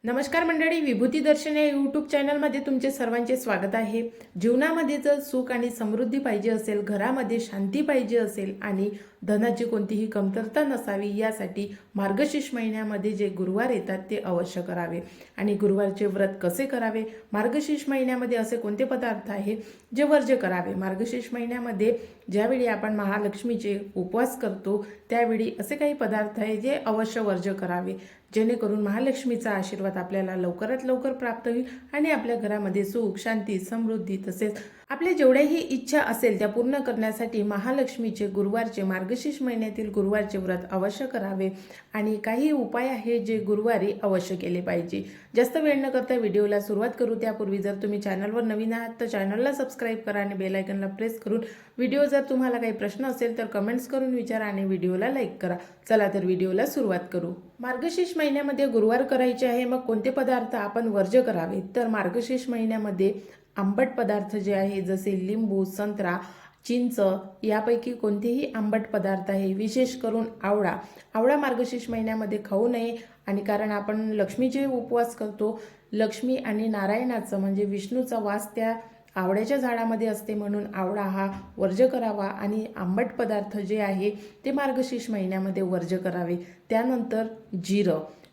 नमस्कार मंडळी, विभूती दर्शन या यूट्यूब चॅनलमध्ये तुमचे सर्वांचे स्वागत आहे. जीवनामध्ये जर सुख आणि समृद्धी पाहिजे असेल, घरामध्ये शांती पाहिजे असेल आणि धनाची कोणतीही कमतरता नसावी, यासाठी मार्गशीर्ष महिन्यामध्ये जे गुरुवार येतात ते अवश्य करावे. आणि गुरुवारचे व्रत कसे करावे, मार्गशीर्ष महिन्यामध्ये असे कोणते पदार्थ आहे जे वर्ज्य करावे. मार्गशीर्ष महिन्यामध्ये ज्यावेळी आपण महालक्ष्मीचे उपवास करतो त्यावेळी असे काही पदार्थ आहे जे अवश्य वर्ज्य करावे, जेणेकरून महालक्ष्मीचा आशीर्वाद आपल्याला लवकरात लवकर प्राप्त होईल आणि आपल्या घरामध्ये सुख, शांती, समृद्धी तसेच आपल्या जेवढ्याही इच्छा असेल त्या पूर्ण करण्यासाठी महालक्ष्मीचे गुरुवारचे, मार्गशीर्ष महिन्यातील गुरुवारचे व्रत अवश्य करावे. आणि काही उपाय आहे जे गुरुवारी अवश्य केले पाहिजे. जास्त वेळ न करता व्हिडिओला सुरुवात करू. त्यापूर्वी जर तुम्ही चॅनलवर नवीन आहात तर चॅनलला सबस्क्राईब करा आणि बेल आयकॉनला प्रेस करून व्हिडिओ, जर तुम्हाला काही प्रश्न असेल तर कमेंट्स करून विचारा आणि व्हिडिओला लाईक करा. चला तर व्हिडिओला सुरुवात करू. मार्गशीर्ष महिन्यामध्ये गुरुवार करायचे आहे, मग कोणते पदार्थ आपण वर्ज्य करावे? तर मार्गशीर्ष महिन्यामध्ये आंबट पदार्थ जे आहे, जसे लिंबू, संत्रा, चिंच यापैकी कोणतेही आंबट पदार्थ आहे, विशेष करून आवळा मार्गशीर्ष महिन्यामध्ये खाऊ नये. आणि कारण आपण लक्ष्मीचे उपवास करतो, लक्ष्मी आणि नारायणाचं म्हणजे विष्णूचा वास त्या आवळ्याच्या झाडामध्ये असते, म्हणून आवळा हा वर्ज्य करावा. आणि आंबट पदार्थ जे आहे ते मार्गशीर्ष महिन्यामध्ये वर्ज्य करावे. त्यानंतर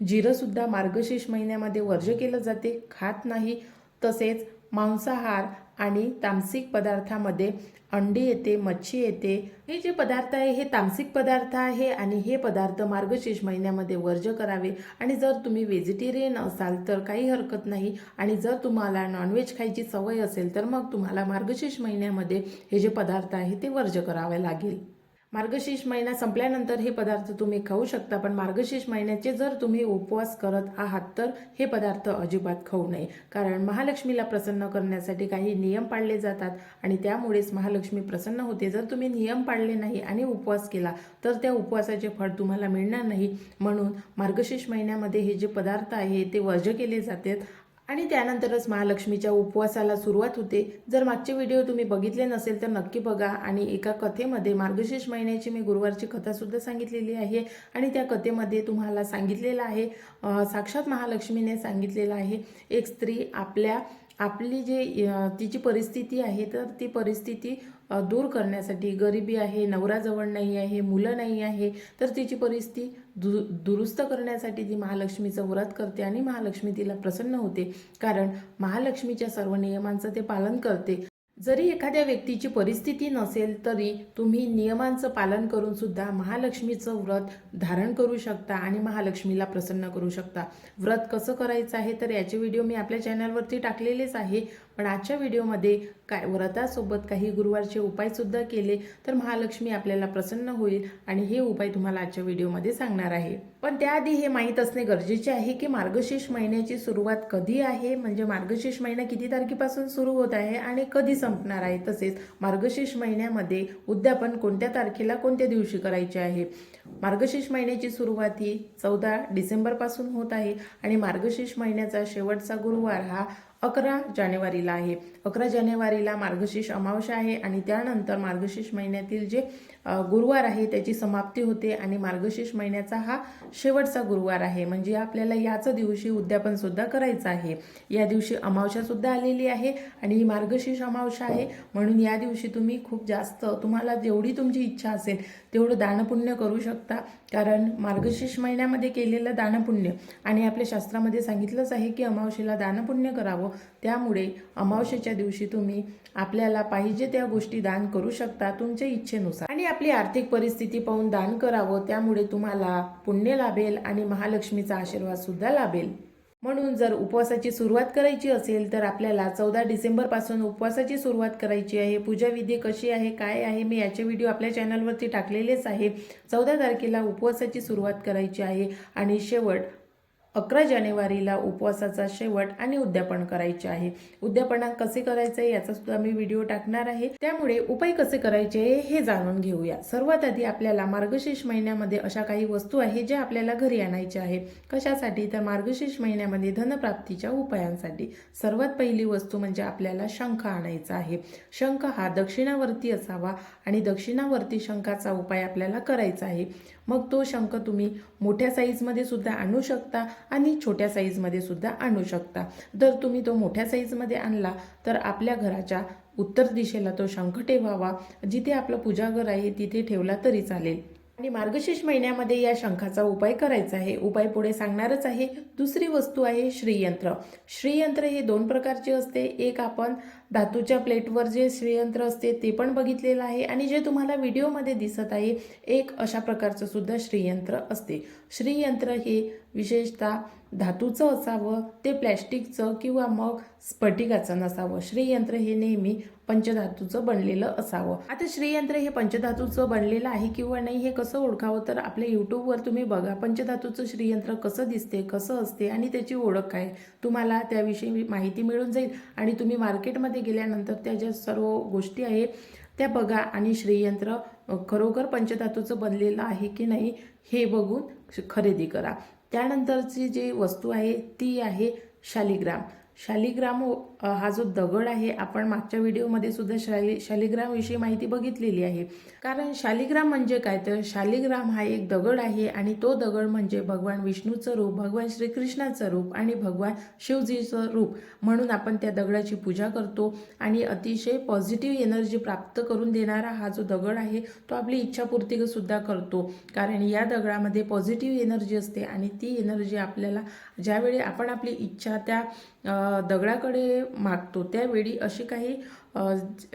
जिरं सुद्धा मार्गशीर्ष महिन्यामध्ये वर्ज्य केलं जाते, खात नाही. तसेच मांसाहार आणि तामसिक पदार्थामध्ये अंडी येते, मच्छी येते. हे जे पदार्थ आहे हे तामसिक पदार्थ आहे आणि हे पदार्थ मार्गशीर्ष महिन्यामध्ये वर्ज्य करावे. आणि जर तुम्ही व्हेजिटेरियन असाल तर काही हरकत नाही, आणि जर तुम्हाला नॉनव्हेज खायची सवय असेल तर मग तुम्हाला मार्गशीर्ष महिन्यामध्ये हे जे पदार्थ आहे ते वर्ज्य करावे लागेल. मार्गशीर्ष महिना संपल्यानंतर हे पदार्थ तुम्ही खाऊ शकता, पण मार्गशीर्ष महिन्याचे जर तुम्ही उपवास करत आहात तर हे पदार्थ अजिबात खाऊ नये. कारण महालक्ष्मीला प्रसन्न करण्यासाठी काही नियम पाळले जातात आणि त्यामुळेच महालक्ष्मी प्रसन्न होते. जर तुम्ही नियम पाळले नाही आणि उपवास केला तर त्या उपवासाचे फळ तुम्हाला मिळणार नाही. म्हणून मार्गशीर्ष महिन्यामध्ये हे जे पदार्थ आहे ते वर्ज्य केले जातात आणि त्यानंतरच महालक्ष्मीच्या उपवासाला सुरुवात होते. जर मागचे व्हिडिओ तुम्ही बघितले नसेल तर नक्की बघा. आणि एका कथेमध्ये मार्गशीर्ष महिन्याची मी गुरुवारची कथासुद्धा सांगितलेली आहे आणि त्या कथेमध्ये तुम्हाला सांगितलेलं आहे, साक्षात महालक्ष्मीने सांगितलेलं आहे, एक स्त्री आपली जे तिची परिस्थिती आहे तर ती परिस्थिती दूर करण्यासाठी, गरिबी आहे, नवराजवळ नाही आहे, मुलं नाही आहे, तर तिची परिस्थिती दुरुस्त करण्यासाठी ती महालक्ष्मीचं व्रत करते आणि महालक्ष्मी तिला प्रसन्न होते. कारण महालक्ष्मीच्या सर्व नियमांचं ते पालन करते. जरी एखाद्या व्यक्तीची परिस्थिती नसेल तरी तुम्ही नियमांचं पालन करून सुद्धा महालक्ष्मीचं व्रत धारण करू शकता आणि महालक्ष्मीला प्रसन्न करू शकता. व्रत कसं करायचं आहे तर याचे व्हिडिओ मी आपल्या चॅनलवरती टाकलेलेच आहे, पण आजच्या व्हिडिओमध्ये व्रतासोबत काही गुरुवारचे उपायसुद्धा केले तर महालक्ष्मी आपल्याला प्रसन्न होईल आणि हे उपाय तुम्हाला आजच्या व्हिडिओमध्ये सांगणार आहे. पण त्याआधी हे माहीत असणे गरजेचे आहे की मार्गशीर्ष महिन्याची सुरुवात कधी आहे, म्हणजे मार्गशीर्ष महिना किती तारखेपासून सुरू होत आहे आणि कधी संपणार आहे. तसेच मार्गशीर्ष महिन्यामध्ये उद्यापन कोणत्या तारखेला, कोणत्या दिवशी करायचे आहे. मार्गशीर्ष महिन्याची सुरुवात ही 14 डिसेंबरपासून होत आहे आणि मार्गशीर्ष महिन्याचा शेवटचा गुरुवार हा 11 जानेवारीला आहे. 11 जानेवारीला मार्गशीर्ष अमावस्या आहे आणि त्यानंतर मार्गशीर्ष महिन्यातील जे गुरुवार आहे त्याची समाप्ती होते आणि मार्गशीर्ष महिन्याचा हा शेवटचा गुरुवार आहे. म्हणजे आपल्याला याच दिवशी उद्यापन सुद्धा करायचं आहे. या दिवशी अमावस्या सुद्धा आलेली आहे आणि ही मार्गशीर्ष अमावस्या आहे, म्हणून या दिवशी तुम्ही खूप जास्त, तुम्हाला जेवढी तुमची इच्छा असेल तेवढं दानपुण्य करू शकता. कारण मार्गशीर्ष महिन्यामध्ये केलेलं दानपुण्य, आणि आपल्या शास्त्रामध्ये सांगितलंच आहे की अमावस्येला दानपुण्य करावं. त्यामुळे अमावस्येच्या दिवशी तुम्ही आपल्याला पाहिजे त्या गोष्टी दान करू शकता तुमच्या इच्छेनुसार, आणि आपली आर्थिक परिस्थिती पाहून दान करावं. त्यामुळे तुम्हाला पुण्य लाभेल आणि महालक्ष्मीचा आशीर्वाद सुद्धा लाभेल. म्हणून जर उपवासाची सुरुवात करायची असेल तर आपल्याला 14 डिसेंबरपासून उपवासाची सुरुवात करायची आहे. पूजाविधी कशी आहे, काय आहे, मी याचे व्हिडिओ आपल्या चॅनलवरती टाकलेलेच आहे. 14 तारखेला उपवासाची सुरुवात करायची आहे आणि शेवट 11 जानेवारीला उपवासाचा शेवट आणि उद्यापन करायचे आहे. उद्यापना कसे करायचे आहे याचा सुद्धा मी व्हिडिओ टाकणार आहे. त्यामुळे उपाय कसे करायचे हे जाणून घेऊया. सर्वात आधी आपल्याला मार्गशीर्ष महिन्यामध्ये अशा काही वस्तू आहेत ज्या आपल्याला घरी आणायच्या आहे. कशासाठी तर मार्गशीर्ष महिन्यामध्ये धनप्राप्तीच्या उपायांसाठी. सर्वात पहिली वस्तू म्हणजे आपल्याला शंख आणायचा आहे. शंख हा दक्षिणावर्ती असावा आणि दक्षिणावर्ती शंखाचा उपाय आपल्याला करायचा आहे. मग तो शंख तुम्ही मोठ्या साईजमध्ये सुद्धा आणू शकता आणि छोट्या साईजमध्ये सुद्धा आणू शकता. जर तुम्ही तो मोठ्या साईजमध्ये आणला तर आपल्या घराच्या उत्तर दिशेला तो शंख ठेवावा. जिथे आपलं पूजाघर आहे तिथे ठेवला तरी चालेल. आणि मार्गशीर्ष महिन्यामध्ये या शंखाचा उपाय करायचा आहे. उपाय पुढे सांगणारच आहे. दुसरी वस्तू आहे श्रीयंत्र. श्रीयंत्र हे 2 प्रकारचे असते. एक आपण धातूच्या प्लेटवर जे श्रीयंत्र असते ते पण बघितलेलं आहे आणि जे तुम्हाला व्हिडिओमध्ये दिसत आहे एक अशा प्रकारचं सुद्धा श्रीयंत्र असते. श्रीयंत्र हे विशेषतः धातूचं असावं, ते प्लॅस्टिकचं किंवा मग स्फटिकाचं नसावं. श्रीयंत्र हे नेहमी पंचधातूचं बनलेलं असावं. आता श्रीयंत्र हे पंचधातूचं बनलेलं आहे किंवा नाही हे कसं ओळखावं, तर आपल्या यूट्यूबवर तुम्ही बघा पंचधातूचं श्रीयंत्र कसं दिसते, कसं असते आणि त्याची ओळख काय, तुम्हाला त्याविषयी माहिती मिळून जाईल. आणि तुम्ही मार्केटमध्ये गेल्यानंतर त्या ज्या सर्व गोष्टी आहेत त्या बघा आणि श्रीयंत्र खरोखर पंचधातूचं बनलेलं आहे की नाही हे बघून खरेदी करा. त्यानंतरची जी वस्तू आहे ती आहे शालिग्राम. शालिग्राम हा जो दगड आहे, आपण मागच्या व्हिडिओमध्ये सुद्धा शालिग्रामविषयी माहिती बघितलेली आहे. कारण शालिग्राम म्हणजे काय, तर शालिग्राम हा एक दगड आहे आणि तो दगड म्हणजे भगवान विष्णूचं रूप, भगवान श्रीकृष्णाचं रूप आणि भगवान शिवजीचं रूप म्हणून आपण त्या दगडाची पूजा करतो. आणि अतिशय पॉझिटिव्ह एनर्जी प्राप्त करून देणारा हा जो दगड आहे तो आपली इच्छापूर्ती सुद्धा करतो. कारण या दगडामध्ये पॉझिटिव्ह एनर्जी असते आणि ती एनर्जी आपल्याला ज्यावेळी आपण आपली इच्छा त्या दगडाकडे मागतो त्यावेळी अशी काही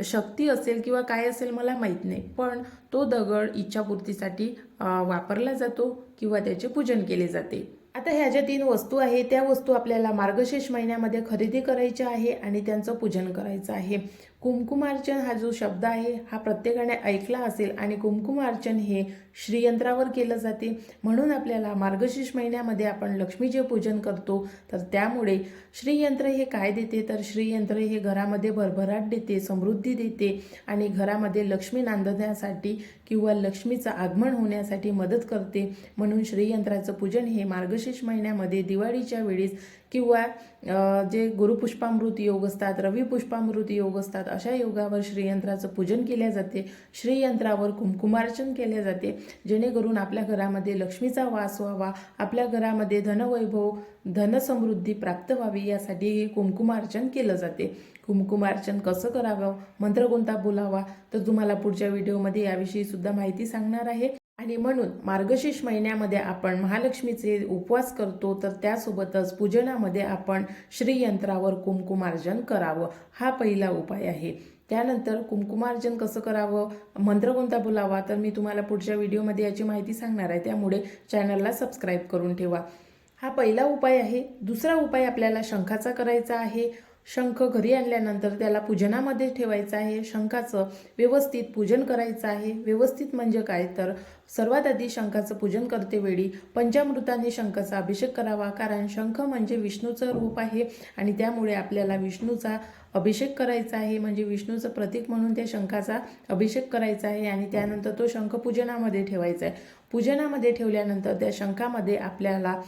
शक्ती असेल किंवा काय असेल मला माहीत नाही, पण तो दगड इच्छापूर्तीसाठी वापरला जातो किंवा त्याचे पूजन केले जाते. आता ह्या ज्या 3 वस्तू आहे त्या वस्तू आपल्याला मार्गशीर्ष महिन्यामध्ये खरेदी करायच्या आहे आणि त्यांचं पूजन करायचं आहे. कुंकुमार्चन हा जो शब्द आहे हा प्रत्येकाने ऐकला असेल आणि कुंकुमार्चन हे श्रीयंत्रावर केलं जाते. म्हणून आपल्याला मार्गशीर्ष महिन्यामध्ये आपण लक्ष्मीचे पूजन करतो. तर त्यामुळे श्रीयंत्र हे काय देते, तर श्रीयंत्र हे घरामध्ये भरभराट देते, समृद्धी देते आणि घरामध्ये लक्ष्मी नांदण्यासाठी किंवा लक्ष्मीचं आगमन होण्यासाठी मदत करते. म्हणून श्रीयंत्राचं पूजन हे मार्गशीर्ष महिन्यामध्ये दिवाळीच्या वेळेस किंवा जे गुरुपुष्पामृत योग असतात, रवी पुष्पामृत योग असतात, अशा योगावर श्रीयंत्राचं पूजन केले जाते. श्रीयंत्रावर कुंकुमार्चन केले जाते जेणेकरून आपल्या घरामध्ये लक्ष्मीचा वास व्हावा, आपल्या घरामध्ये धनवैभव धनसमृद्धी प्राप्त व्हावी यासाठी हे कुंकुमार्चन केलं जाते. कुंकुमार्चन कसं करावं, मंत्र कोणता बोलावा, तर तुम्हाला पुढच्या व्हिडिओमध्ये याविषयी सुद्धा माहिती सांगणार आहे. आणि म्हणून मार्गशीर्ष महिन्यामध्ये आपण महालक्ष्मीचे उपवास करतो, तर त्यासोबतच पूजनामध्ये आपण श्रीयंत्रावर कुंकुमार्चन करावं, हा पहिला उपाय आहे. त्यानंतर कुंकुमार्चन कसं करावं, मंत्र कोणता बोलावा, तर मी तुम्हाला पुढच्या व्हिडिओमध्ये याची माहिती सांगणार आहे. त्यामुळे चॅनलला सबस्क्राईब करून ठेवा. हा पहिला उपाय आहे. दुसरा उपाय आपल्याला शंखाचा करायचा आहे. शंख घरी आणल्यानंतर त्याला पूजनामध्ये ठेवायचं आहे. शंखाचं व्यवस्थित पूजन करायचं आहे. व्यवस्थित म्हणजे काय, तर सर्वात आधी शंखाचं पूजन करते वेळी पंचामृताने शंखाचा अभिषेक करावा. कारण शंख म्हणजे विष्णूचं रूप आहे आणि त्यामुळे आपल्याला विष्णूचा अभिषेक करायचा आहे. म्हणजे विष्णूचं प्रतीक म्हणून त्या शंखाचा अभिषेक करायचा आहे आणि त्यानंतर तो शंख पूजनामध्ये ठेवायचा आहे. पूजनामध्ये ठेवल्यानंतर त्या शंखामध्ये आपल्याला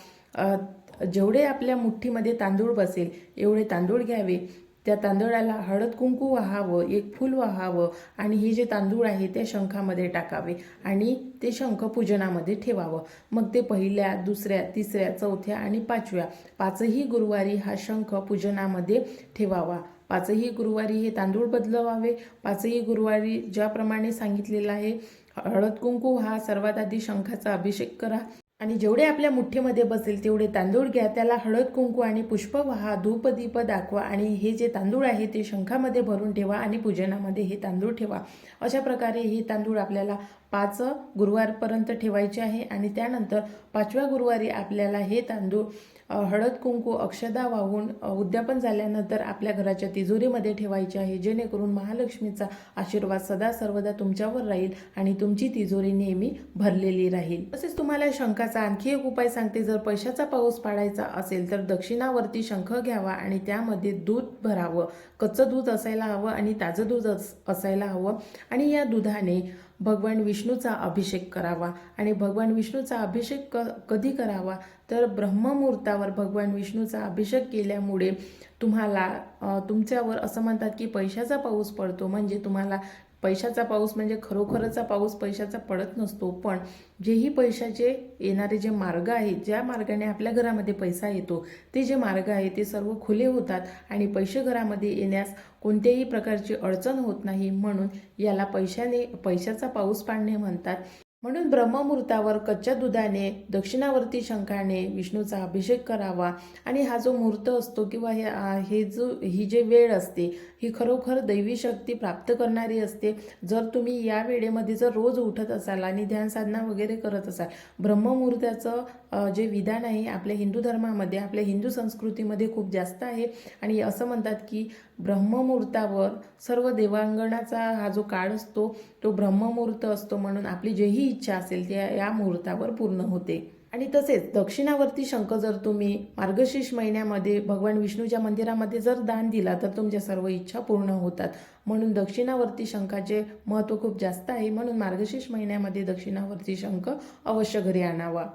जेवढे आपल्या मुठ्ठीमध्ये तांदूळ बसेल एवढे तांदूळ घ्यावे. त्या तांदळाला हळद कुंकू वाहावं, एक फूल वाहावं आणि हे जे तांदूळ आहे त्या शंखामध्ये टाकावे आणि ते शंख पूजनामध्ये ठेवावं. मग ते पहिल्या, दुसऱ्या, तिसऱ्या, चौथ्या आणि पाचही गुरुवारी हा शंख पूजनामध्ये ठेवावा. 5ही गुरुवारी हे तांदूळ बदलवावे. 5ही गुरुवारी ज्याप्रमाणे सांगितलेलं आहे हळद कुंकू हा सर्वात आधी शंखाचा अभिषेक करा आणि जेवढे आपल्या मुठ्ठीमध्ये बसेल तेवढे तांदूळ घ्या, त्याला हळद कुंकू आणि पुष्प वाहा, धूप दीप दाखवा आणि हे जे तांदूळ आहे ते शंखामध्ये भरून ठेवा आणि पूजनामध्ये हे तांदूळ ठेवा. अशा प्रकारे हे तांदूळ आपल्याला 5 गुरुवारपर्यंत ठेवायचे आहे आणि त्यानंतर 5व्या गुरुवारी आपल्याला हे तांदूळ हळद कुंकू अक्षदा वाहून उद्यापन झाल्यानंतर आपल्या घराच्या तिजोरीमध्ये ठेवायचे आहे. जेणेकरून महालक्ष्मीचा आशीर्वाद सदा सर्वदा तुमच्यावर राहील आणि तुमची तिजोरी नेहमी भरलेली राहील. तसेच तुम्हाला शंखाचा आणखी एक उपाय सांगते. जर पैशाचा पाऊस पाडायचा असेल तर दक्षिणावरती शंख घ्यावा आणि त्यामध्ये दूध भरावं. कच्चं दूध असायला हवं आणि ताजं दूध असायला हवं आणि या दुधाने भगवान विष्णूचा अभिषेक करावा. आणि भगवान विष्णूचा अभिषेक कधी करावा, तर ब्रह्ममुहूर्तावर भगवान विष्णूचा अभिषेक केल्यामुळे तुम्हाला तुमच्यावर असं म्हणतात की पैशाचा पाऊस पडतो. म्हणजे तुम्हाला पैशाचा पाऊस म्हणजे खरोखरचा पाऊस पैशाचा पडत नसतो, पण जेही पैशाचे येणारे जे मार्ग आहेत, ज्या मार्गाने आपल्या घरामध्ये पैसा येतो, ते जे मार्ग आहे ते सर्व खुले होतात आणि पैसे घरामध्ये येण्यास कोणत्याही प्रकारची अडचण होत नाही. म्हणून याला पैशाचा पाऊस पाडणे म्हणतात. म्हणून ब्रह्ममुहूर्तावर कच्च्या दुधाने दक्षिणावर्ती शंखाने विष्णूचा अभिषेक करावा. आणि हा जो मुहूर्त असतो किंवा ही जे वेळ असते ही खरोखर दैवी शक्ती प्राप्त करणारी असते. जर तुम्ही या वेळेमध्ये जर रोज उठत असाल आणि ध्यान साधना वगैरे करत असाल, ब्रह्ममुहूर्ताचं जे विधान आहे आपल्या हिंदू धर्मामध्ये, आपल्या हिंदू संस्कृतीमध्ये खूप जास्त आहे. आणि असं म्हणतात की ब्रह्ममुहूर्तावर सर्व देवांगणाचा हा जो काळ असतो तो ब्रह्ममुहूर्त असतो, म्हणून आपली जेही इच्छा असेल ती या मुहूर्तावर पूर्ण होते. आणि तसेच दक्षिणावर्ती शंख जर तुम्ही मार्गशीर्ष महिन्यामध्ये भगवान विष्णूच्या मंदिरामध्ये जर दान दिला तर तुमच्या सर्व इच्छा पूर्ण होतात. म्हणून दक्षिणावर्ती शंखाचे महत्त्व खूप जास्त आहे. म्हणून मार्गशीर्ष महिन्यामध्ये दक्षिणावर्ती शंख अवश्य घरी आणावा.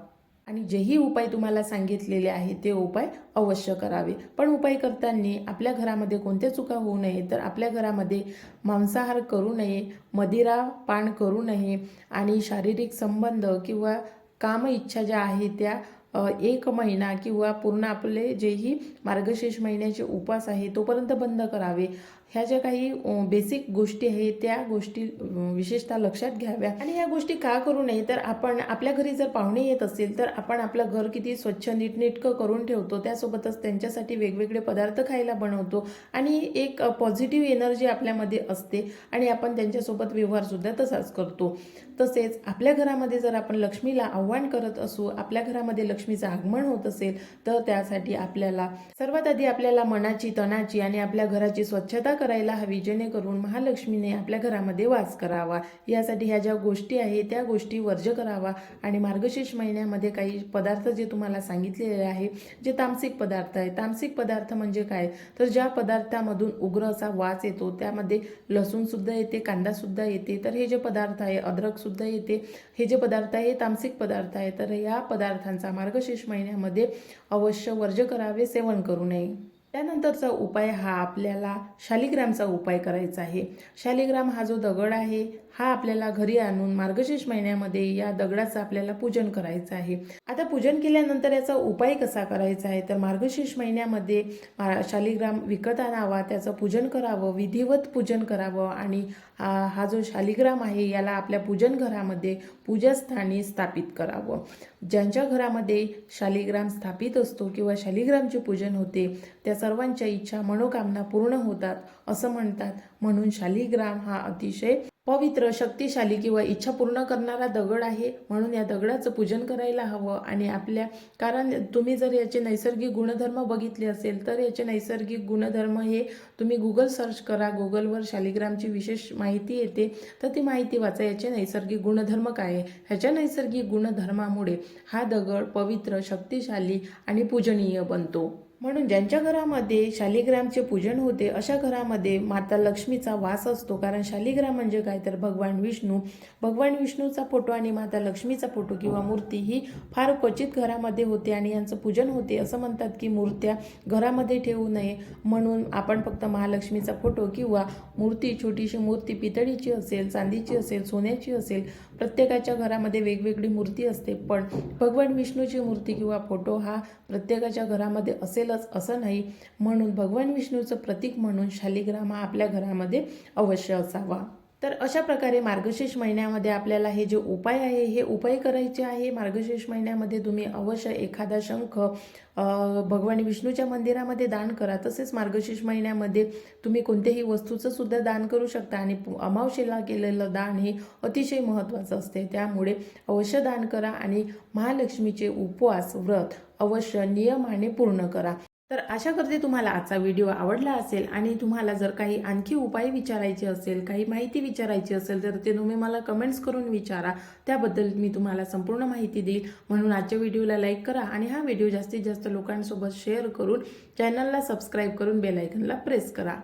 आणि जेही उपाय तुम्हाला सांगितलेले आहे ते उपाय अवश्य करावे. पण उपाय करताना आपल्या घरामध्ये कोणत्या चुका होऊ नये, तर आपल्या घरामध्ये मांसाहार करू नये, मदिरा पान करू नये आणि शारीरिक संबंध किंवा काम इच्छा ज्या आहेत त्या 1 महिना किंवा पूर्ण आपले जेही मार्गशीर्ष महिन्याचे उपवास आहे तोपर्यंत बंद करावे. ह्या ज्या काही बेसिक गोष्टी आहेत त्या गोष्टी विशेषतः लक्षात घ्याव्या. आणि या गोष्टी का करू नये, तर आपण आपल्या घरी जर पाहुणे येत असेल तर आपण आपलं घर किती स्वच्छ नीटनेटकं करून ठेवतो, त्यासोबतच त्यांच्यासाठी वेगवेगळे पदार्थ खायला बनवतो आणि एक पॉझिटिव्ह एनर्जी आपल्यामध्ये असते आणि आपण त्यांच्यासोबत व्यवहारसुद्धा तसाच करतो. तसेच आपल्या घरामध्ये जर आपण लक्ष्मीला आव्हान करत असू, आपल्या घरामध्ये लक्ष्मीचं आगमन होत असेल, तर त्यासाठी आपल्याला सर्वात आधी आपल्याला मनाची, तनाची आणि आपल्या घराची स्वच्छता करायला हवी, जेणेकरून महालक्ष्मीने आपल्या घरामध्ये वास करावा. यासाठी ह्या ज्या गोष्टी आहेत त्या गोष्टी वर्ज्य करावा. आणि मार्गशीर्ष महिन्यामध्ये काही पदार्थ जे तुम्हाला सांगितलेले आहे जे तामसिक पदार्थ आहे. तामसिक पदार्थ म्हणजे काय, तर ज्या पदार्थामधून उग्र असा वास येतो, त्यामध्ये लसूण सुद्धा येते, कांदा सुद्धा येते, तर हे जे पदार्थ आहे, अद्रक सुद्धा येते, हे जे पदार्थ आहे तामसिक पदार्थ आहे. तर या पदार्थांचा मार्गशीर्ष महिन्यामध्ये अवश्य वर्ज्य करावे, सेवन करू नये. त्यानंतरचा उपाय हा आपल्याला शालिग्रामचा उपाय करायचा आहे. शालिग्राम हा जो दगड आहे हा आपल्याला घरी आणून मार्गशीर्ष महिन्यामध्ये या दगडाचं आपल्याला पूजन करायचं आहे. आता पूजन केल्यानंतर याचा उपाय कसा करायचा आहे, तर मार्गशीर्ष महिन्यामध्ये शालिग्राम विकत आणावा, त्याचं पूजन करावं, विधिवत पूजन करावं. आणि हा जो शालिग्राम आहे याला आपल्या पूजन घरामध्ये पूजास्थानी स्थापित करावं. ज्यांच्या घरामध्ये शालिग्राम स्थापित असतो किंवा शालिग्रामचे पूजन होते त्या सर्वांच्या इच्छा, मनोकामना पूर्ण होतात असं म्हणतात. म्हणून शालिग्राम हा अतिशय पवित्र, शक्तिशाली किंवा इच्छा पूर्ण करणारा दगड आहे. म्हणून या दगडाचं पूजन करायला हवं. आणि कारण तुम्ही जर याचे नैसर्गिक गुणधर्म बघितले असेल तर याचे नैसर्गिक गुणधर्म हे तुम्ही गुगल सर्च करा, गुगलवर शालिग्रामची विशेष माहिती येते, तर ती माहिती वाचा. याचे नैसर्गिक गुणधर्म काय आहे, ह्याच्या नैसर्गिक गुणधर्मामुळे हा दगड पवित्र, शक्तिशाली आणि पूजनीय बनतो. म्हणून ज्यांच्या घरामध्ये शालिग्रामचे पूजन होते अशा घरामध्ये माता लक्ष्मीचा वास असतो. कारण शालिग्राम म्हणजे काय, तर भगवान विष्णूचा फोटो आणि माता लक्ष्मीचा फोटो किंवा मूर्ती ही फार क्वचित घरामध्ये होते आणि यांचं पूजन होते. असं म्हणतात की मूर्त्या घरामध्ये ठेवू नये, म्हणून आपण फक्त महालक्ष्मीचा फोटो किंवा मूर्ती, छोटीशी मूर्ती पितळीची असेल, चांदीची असेल, सोन्याची असेल, प्रत्येकाच्या घरामध्ये वेगवेगळी मूर्ती असते, पण भगवान विष्णूची मूर्ती किंवा फोटो हा प्रत्येकाच्या घरामध्ये असेलच असं नाही. म्हणून भगवान विष्णूचं प्रतीक म्हणून शालिग्राम हा आपल्या घरामध्ये अवश्य असावा. तर अशा प्रकारे मार्गशीर्ष महिन्यामध्ये आपल्याला हे जे उपाय आहे हे उपाय करायचे आहे. मार्गशीर्ष महिन्यामध्ये तुम्ही अवश्य एखादा शंख भगवान विष्णूच्या मंदिरामध्ये दान करा. तसेच मार्गशीर्ष महिन्यामध्ये तुम्ही कोणत्याही वस्तूचं सुद्धा दान करू शकता. आणि अमावस्येला केलेलं दान हे अतिशय महत्त्वाचं असते, त्यामुळे अवश्य दान करा. आणि महालक्ष्मीचे उपवास, व्रत अवश्य नियमाने पूर्ण करा. तर आशा करते तुम्हाला आजचा व्हिडिओ आवडला असेल. आणि तुम्हाला जर काही आणखी उपाय विचारायचे असेल, काही माहिती विचारायची असेल, तर ते तुम्ही मला कमेंट्स करून विचारा, त्याबद्दल मी तुम्हाला संपूर्ण माहिती देईल. म्हणून आजच्या व्हिडिओला लाईक करा आणि हा व्हिडिओ जास्तीत जास्त लोकांसोबत शेअर करून चॅनलला सबस्क्राईब करून बेल आयकॉनला प्रेस करा.